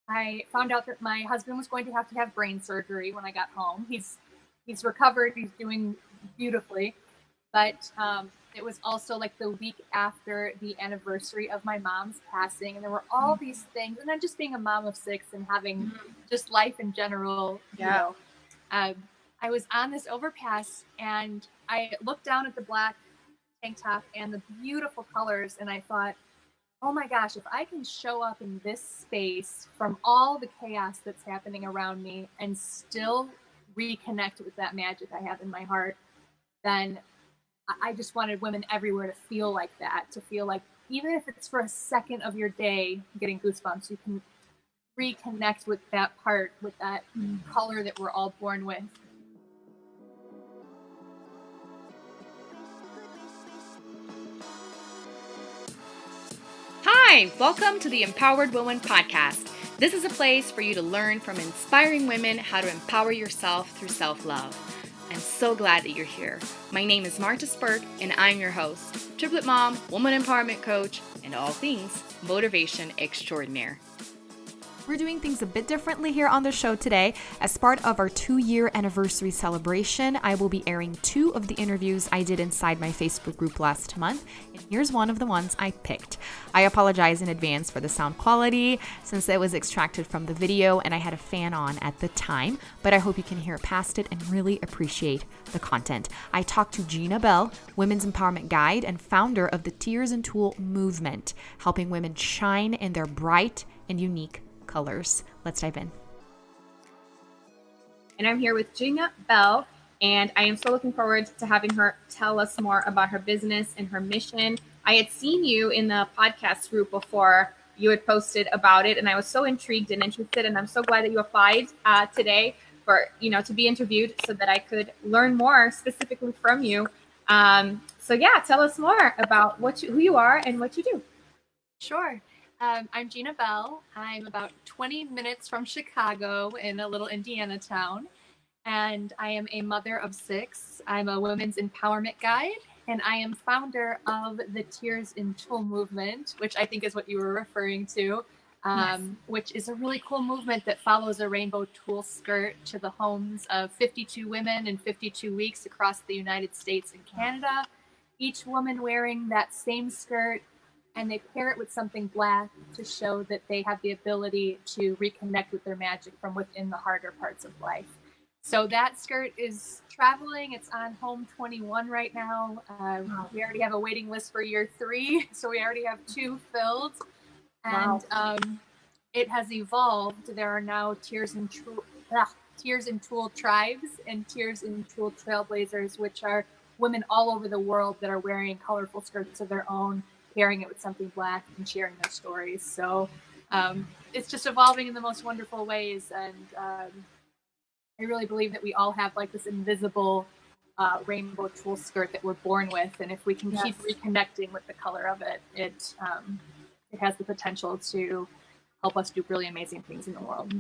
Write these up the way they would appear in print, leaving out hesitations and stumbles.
I found out that my husband was going to have brain surgery when I got home. He's recovered. He's doing beautifully, but it was also like the week after the anniversary of my mom's passing, and there were all these things. And then just being a mom of six and having just life in general, um, I was on this overpass and I looked down at the black tank top and the beautiful colors, and I thought, oh my gosh, if I can show up in this space from all the chaos that's happening around me and still reconnect with that magic I have in my heart, then I just wanted women everywhere to feel like that, to feel like even if it's for a second of your day, getting goosebumps, you can reconnect with that part, with that color that we're all born with. Hi, welcome to the Empowered Woman Podcast. This is a place for you to learn from inspiring women how to empower yourself through self-love. I'm so glad that you're here. My name is martaspirk, and I'm your host, triplet mom, woman empowerment coach, and all things motivation extraordinaire. We're doing things a bit differently here on the show today. As part of our 2-year anniversary celebration, I will be airing 2 of the interviews I did inside my Facebook group last month, and here's one of the ones I picked. I apologize in advance for the sound quality since it was extracted from the video and I had a fan on at the time, but I hope you can hear past it and really appreciate the content. I talked to Gina Bell, Women's Empowerment Guide and founder of the Tears and Tulle movement, helping women shine in their bright and unique colors. Let's dive in. And I'm here with Gina Bell, and I am so looking forward to having her tell us more about her business and her mission. I had seen you in the podcast group before you had posted about it, and I was so intrigued and interested, and I'm so glad that you applied today for, to be interviewed so that I could learn more specifically from you. So tell us more about who you are and what you do. Sure. I'm Gina Bell. I'm about 20 minutes from Chicago in a little Indiana town, and I am a mother of 6. I'm a women's empowerment guide, and I am founder of the Tears and Tulle movement, which I think is what you were referring to, yes. Which is a really cool movement that follows a rainbow tulle skirt to the homes of 52 women in 52 weeks across the United States and Canada, each woman wearing that same skirt, and they pair it with something black to show that they have the ability to reconnect with their magic from within the harder parts of life. So that skirt is traveling. It's on home 21 right now. We already have a waiting list for year 3, so we already have 2 filled. And wow. It has evolved. There are now Tears and Tulle tribes and Tears and Tulle trailblazers, which are women all over the world that are wearing colorful skirts of their own, pairing it with something black and sharing their stories. So it's just evolving in the most wonderful ways. And I really believe that we all have like this invisible rainbow tulle skirt that we're born with. And if we can yes. keep reconnecting with the color of it, it has the potential to help us do really amazing things in the world.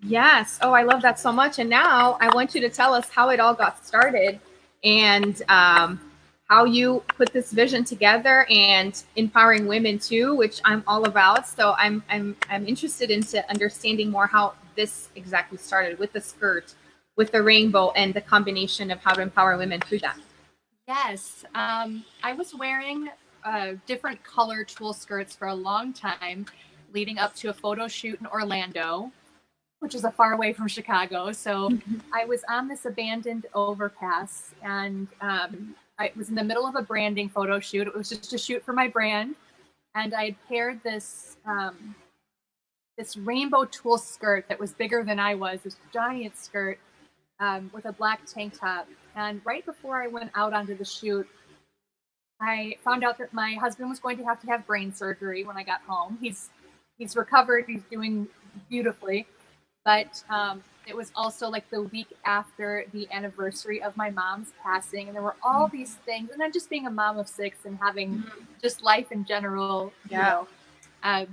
Yes. Oh, I love that so much. And now I want you to tell us how it all got started and how you put this vision together and empowering women too, which I'm all about. So I'm interested into understanding more how this exactly started with the skirt, with the rainbow, and the combination of how to empower women through that. Yes, I was wearing different color tulle skirts for a long time, leading up to a photo shoot in Orlando, which is a far away from Chicago. So I was on this abandoned overpass, and I was in the middle of a branding photo shoot. It was just a shoot for my brand. And I had paired this rainbow tulle skirt that was bigger than I was, this giant skirt with a black tank top. And right before I went out onto the shoot, I found out that my husband was going to have brain surgery when I got home. He's recovered. He's doing beautifully. But it was also like the week after the anniversary of my mom's passing, and there were all these things. And then just being a mom of 6 and having just life in general, I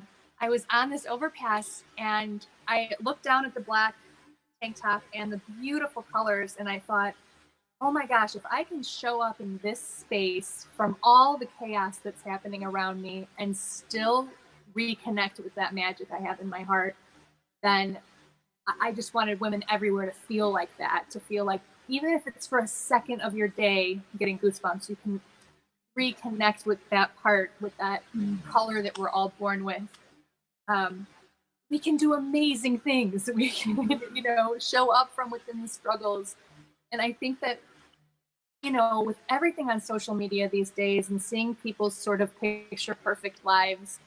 was on this overpass and I looked down at the black tank top and the beautiful colors, and I thought, oh my gosh, if I can show up in this space from all the chaos that's happening around me and still reconnect with that magic I have in my heart, then I just wanted women everywhere to feel like that, to feel like even if it's for a second of your day getting goosebumps, you can reconnect with that part, with that color that we're all born with. We can do amazing things. We can, show up from within the struggles. And I think that, with everything on social media these days and seeing people's sort of picture perfect lives,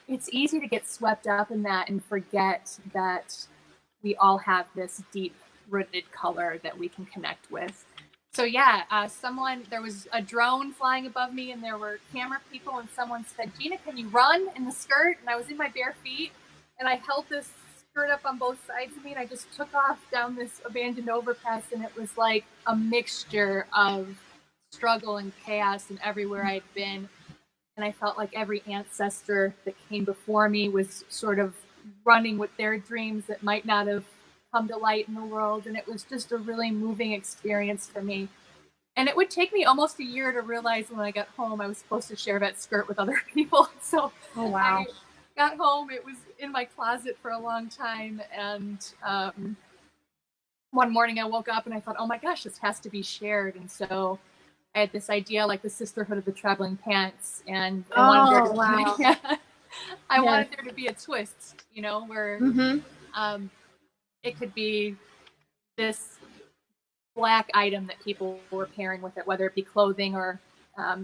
it's easy to get swept up in that and forget that we all have this deep rooted color that we can connect with. So yeah, there was a drone flying above me and there were camera people and someone said, Gina, can you run in the skirt? And I was in my bare feet and I held this skirt up on both sides of me and I just took off down this abandoned overpass, and it was like a mixture of struggle and chaos and everywhere I'd been. And I felt like every ancestor that came before me was sort of running with their dreams that might not have come to light in the world. And it was just a really moving experience for me. And it would take me almost a year to realize when I got home I was supposed to share that skirt with other people. So Oh, wow. I got home, it was in my closet for a long time. And one morning I woke up and I thought, oh my gosh, this has to be shared. And so I had this idea, like the Sisterhood of the Traveling Pants, and I wanted there to be a twist, where it could be this black item that people were pairing with it, whether it be clothing or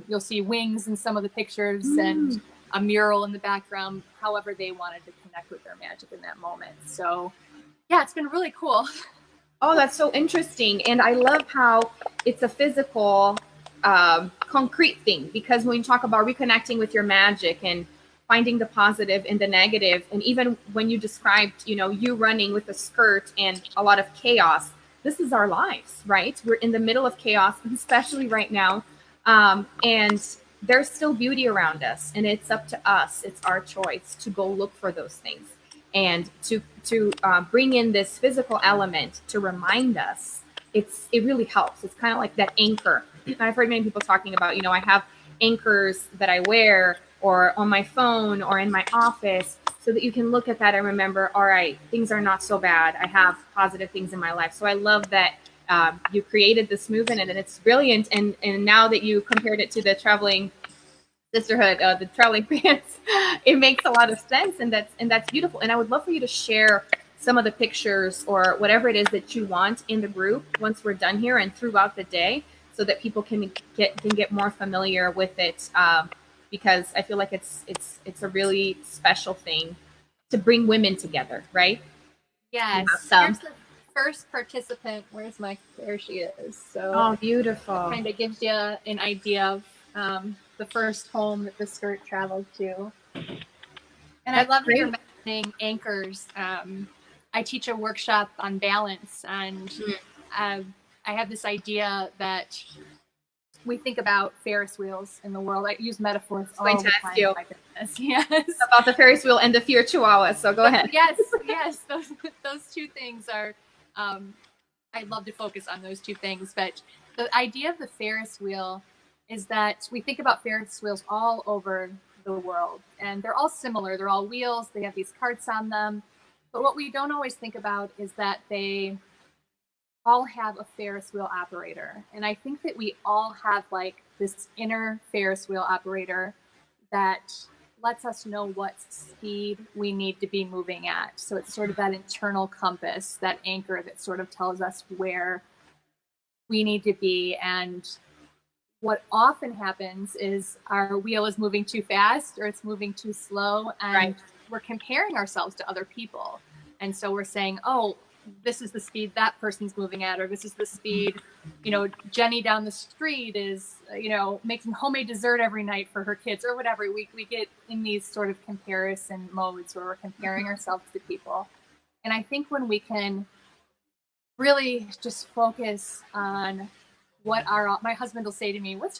you'll see wings in some of the pictures and a mural in the background, however they wanted to connect with their magic in that moment. So yeah, it's been really cool. Oh, that's so interesting. And I love how it's a physical, concrete thing, because when you talk about reconnecting with your magic and finding the positive in the negative, and even when you described, you running with a skirt and a lot of chaos, this is our lives, right? We're in the middle of chaos, especially right now. And there's still beauty around us, and it's up to us. It's our choice to go look for those things and to bring in this physical element to remind us. It really helps. It's kind of like that anchor. I've heard many people talking about, I have anchors that I wear or on my phone or in my office, so that you can look at that and remember, all right, things are not so bad. I have positive things in my life. So I love that you created this movement, and it's brilliant. And now that you compared it to the traveling sisterhood, the traveling pants, it makes a lot of sense, and that's beautiful. And I would love for you to share some of the pictures or whatever it is that you want in the group once we're done here and throughout the day, so that people can get more familiar with it. Because I feel like it's a really special thing to bring women together, right? Yes. Here's the first participant. There she is. So oh, beautiful. Kind of gives you an idea of the first home that the skirt traveled to. And I love that you're mentioning anchors. I teach a workshop on balance, and I have this idea that we think about Ferris wheels in the world. I use metaphors all the time. You. My goodness. Yes. About the Ferris wheel and the fear chihuahua. So go ahead. Yes. Those two things are, I love to focus on those two things. But the idea of the Ferris wheel is that we think about Ferris wheels all over the world, and they're all similar. They're all wheels. They have these carts on them. But what we don't always think about is that they all have a Ferris wheel operator. And I think that we all have like this inner Ferris wheel operator that lets us know what speed we need to be moving at. So it's sort of that internal compass, that anchor that sort of tells us where we need to be. And what often happens is our wheel is moving too fast or it's moving too slow, and we're comparing ourselves to other people. And so we're saying, oh, this is the speed that person's moving at, or this is the speed, Jenny down the street is, making homemade dessert every night for her kids, or whatever. We get in these sort of comparison modes where we're comparing ourselves to people. And I think when we can really just focus on what my husband will say to me, what's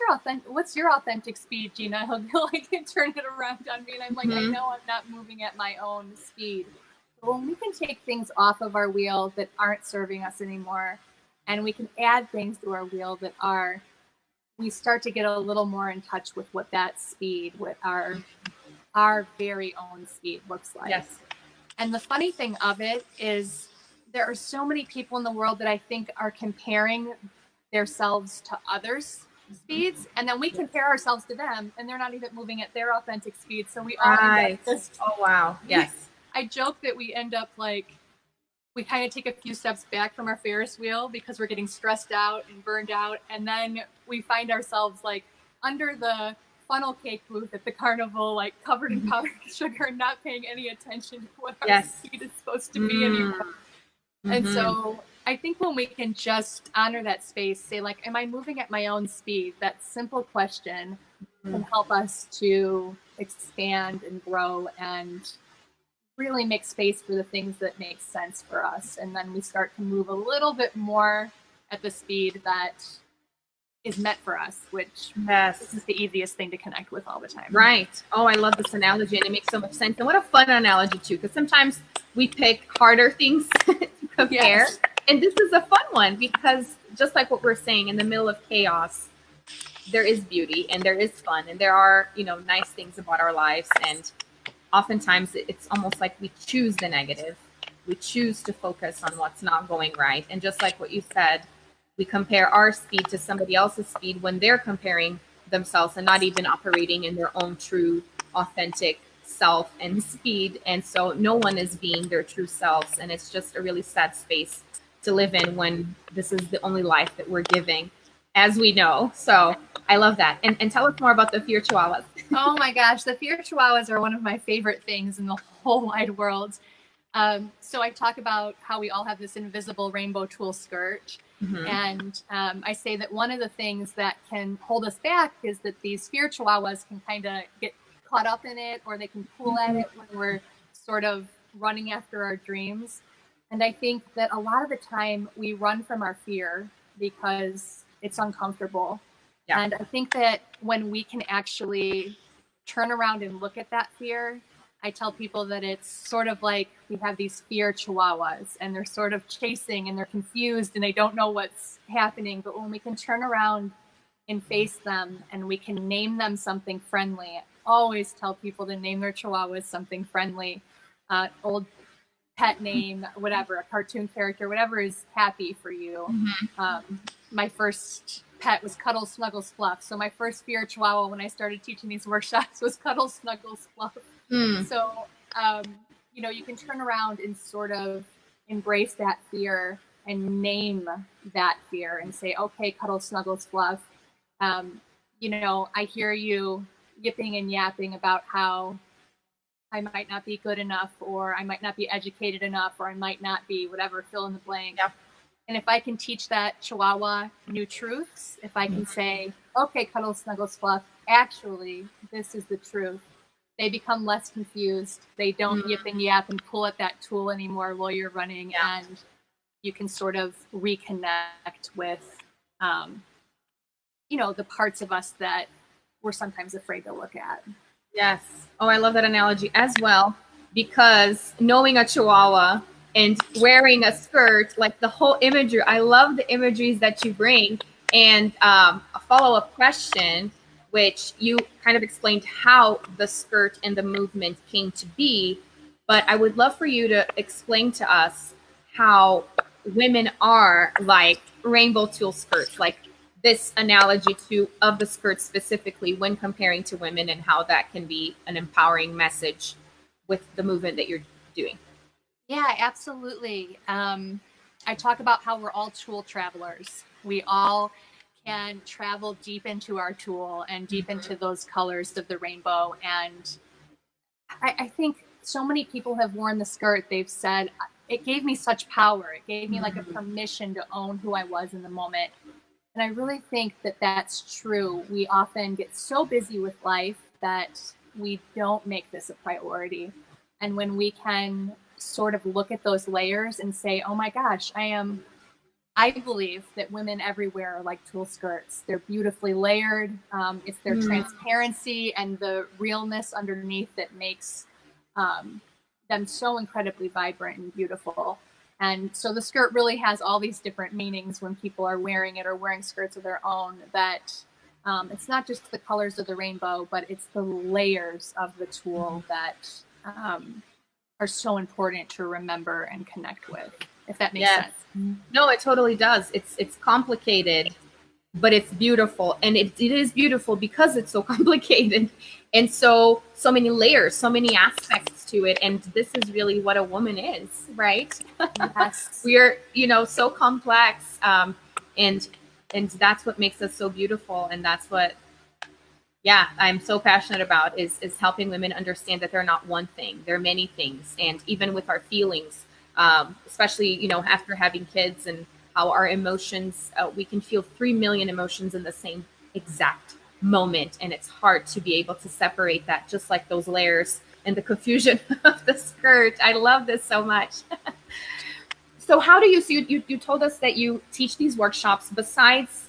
your authentic speed, Gina? He'll like turn it around on me, and I'm like, I know I'm not moving at my own speed. When we can take things off of our wheel that aren't serving us anymore, and we can add things to our wheel that are, we start to get a little more in touch with what that speed, what our very own speed looks like. Yes. And the funny thing of it is there are so many people in the world that I think are comparing themselves to others' speeds, and then we compare ourselves to them, and they're not even moving at their authentic speed. So we all end up just, Oh, wow. Yes. I joke that we end up like, we kind of take a few steps back from our Ferris wheel because we're getting stressed out and burned out. And then we find ourselves like under the funnel cake booth at the carnival, like covered in powdered sugar, not paying any attention to what our speed is supposed to be anymore. And so I think when we can just honor that space, say like, am I moving at my own speed? That simple question can help us to expand and grow and really make space for the things that make sense for us. And then we start to move a little bit more at the speed that is meant for us, which this is the easiest thing to connect with all the time. Right. Oh, I love this analogy, and it makes so much sense. And what a fun analogy too, because sometimes we pick harder things to compare. Yes. And this is a fun one because just like what we're saying, in the middle of chaos, there is beauty and there is fun and there are, nice things about our lives. And oftentimes it's almost like we choose the negative. We choose to focus on what's not going right. And just like what you said, we compare our speed to somebody else's speed when they're comparing themselves and not even operating in their own true, authentic self and speed. And so no one is being their true selves. And it's just a really sad space to live in when this is the only life that we're giving, as we know. So I love that. And tell us more about the fear chihuahuas. Oh my gosh, the fear chihuahuas are one of my favorite things in the whole wide world. So I talk about how we all have this invisible rainbow tulle skirt. And I say that one of the things that can hold us back is that these fear chihuahuas can kind of get caught up in it, or they can pull at it when we're sort of running after our dreams. And I think that a lot of the time we run from our fear because it's uncomfortable. Yeah. And I think that when we can actually turn around and look at that fear, I tell people that it's sort of like we have these fear chihuahuas and they're sort of chasing and they're confused and they don't know what's happening. But when we can turn around and face them and we can name them something friendly, I always tell people to name their chihuahuas something friendly, old pet name, whatever, a cartoon character, whatever is happy for you. My first pet was Cuddle Snuggles Fluff. So my first fear chihuahua when I started teaching these workshops was Cuddle Snuggles Fluff. So, you can turn around and sort of embrace that fear and name that fear and say, okay, Cuddle Snuggles Fluff. I hear you yipping and yapping about how I might not be good enough, or I might not be educated enough, or I might not be whatever, fill in the blank. Yeah. And if I can teach that chihuahua new truths, if I can say, okay, Cuddle Snuggles Fluff, actually, this is the truth. They become less confused. They don't yip and yap and pull at that tool anymore while you're running. Yeah. And you can sort of reconnect with, the parts of us that we're sometimes afraid to look at. Yes. Oh, I love that analogy as well, because knowing a chihuahua and wearing a skirt, like the whole imagery, I love the imageries that you bring. And a follow-up question, which you kind of explained how the skirt and the movement came to be, but I would love for you to explain to us how women are like rainbow tulle skirts, like this analogy of the skirt specifically when comparing to women, and how that can be an empowering message with the movement that you're doing. Yeah, absolutely. I talk about how we're all tulle travelers. We all can travel deep into our tulle and deep into those colors of the rainbow. And I think so many people have worn the skirt. They've said, it gave me such power. It gave me like a permission to own who I was in the moment. And I really think that that's true. We often get so busy with life that we don't make this a priority. And when we can sort of look at those layers and say, oh my gosh, I believe that women everywhere are like tulle skirts. They're beautifully layered. It's their transparency and the realness underneath that makes them so incredibly vibrant and beautiful. And so the skirt really has all these different meanings when people are wearing it or wearing skirts of their own, that it's not just the colors of the rainbow, but it's the layers of the tulle that are so important to remember and connect with, if that makes Yes. sense. No, it totally does. It's complicated, but it's beautiful, and it is beautiful because it's so complicated, and so many layers, so many aspects to it. And this is really what a woman is, right? Yes. We are, so complex, and that's what makes us so beautiful, and that's what, yeah, I'm so passionate about is helping women understand that they're not one thing, they're many things. And even with our feelings, especially after having kids, and how our emotions, we can feel 3 million emotions in the same exact moment, and it's hard to be able to separate that, just like those layers and the confusion of the skirt. I love this so much. So how do you, so you told us that you teach these workshops besides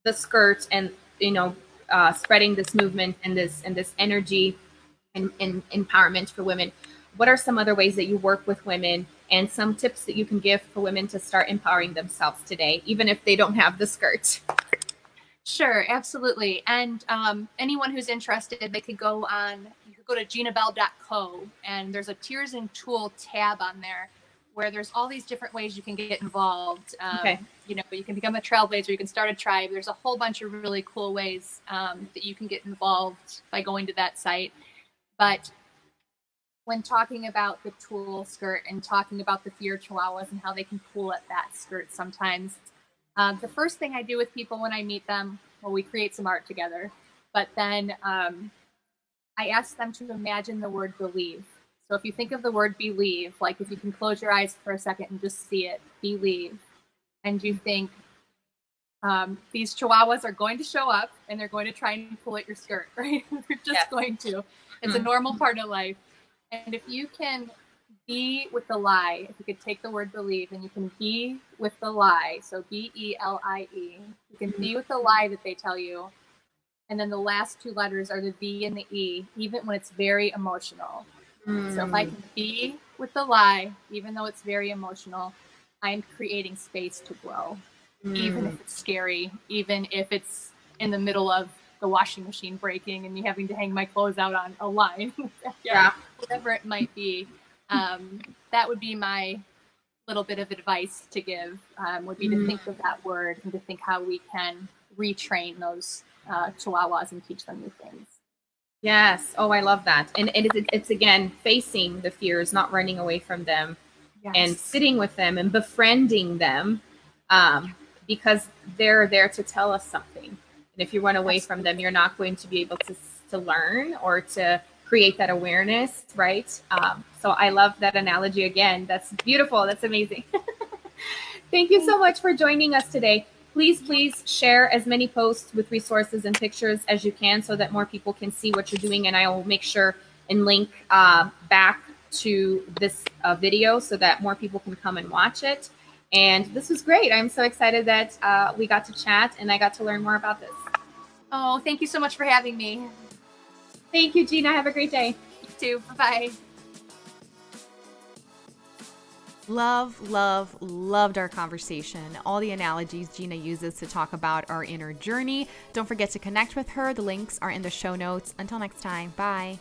the skirt, and spreading this movement and this energy and empowerment for women. What are some other ways that you work with women, and some tips that you can give for women to start empowering themselves today, even if they don't have the skirt? Sure, absolutely. And anyone who's interested, they could go to ginabell.co, and there's a Tears and Tulle tab on there where there's all these different ways you can get involved. Okay. You can become a trailblazer, you can start a tribe. There's a whole bunch of really cool ways that you can get involved by going to that site. But when talking about the Tulle skirt and talking about the fear chihuahuas and how they can pull at that skirt sometimes, the first thing I do with people when I meet them, well, we create some art together, but then I ask them to imagine the word believe. So if you think of the word believe, like if you can close your eyes for a second and just see it, believe, and you think these chihuahuas are going to show up and they're going to try and pull at your skirt, right? They're just going to. It's a normal part of life. And if you can be with the lie, if you could take the word believe and you can be with the lie, so BELIE, you can be with the lie that they tell you, and then the last two letters are the V and the E, even when it's very emotional. So if I can be with the lie, even though it's very emotional, I'm creating space to grow, even if it's scary, even if it's in the middle of the washing machine breaking and me having to hang my clothes out on a line, whatever it might be. That would be my little bit of advice to give, would be to think of that word and to think how we can retrain those chihuahuas and teach them new things. Yes. Oh, I love that. And it's again, facing the fears, not running away from them, and sitting with them and befriending them, because they're there to tell us something. And if you run away from them, you're not going to be able to learn or to create that awareness, right? So I love that analogy again. That's beautiful. That's amazing. Thank you so much for joining us today. Please share as many posts with resources and pictures as you can so that more people can see what you're doing. And I will make sure and link back to this video so that more people can come and watch it. And this was great. I'm so excited that we got to chat and I got to learn more about this. Oh, thank you so much for having me. Thank you, Gina. Have a great day. You too. Bye-bye. Loved our conversation. All the analogies Gina uses to talk about our inner journey. Don't forget to connect with her. The links are in the show notes. Until next time, bye.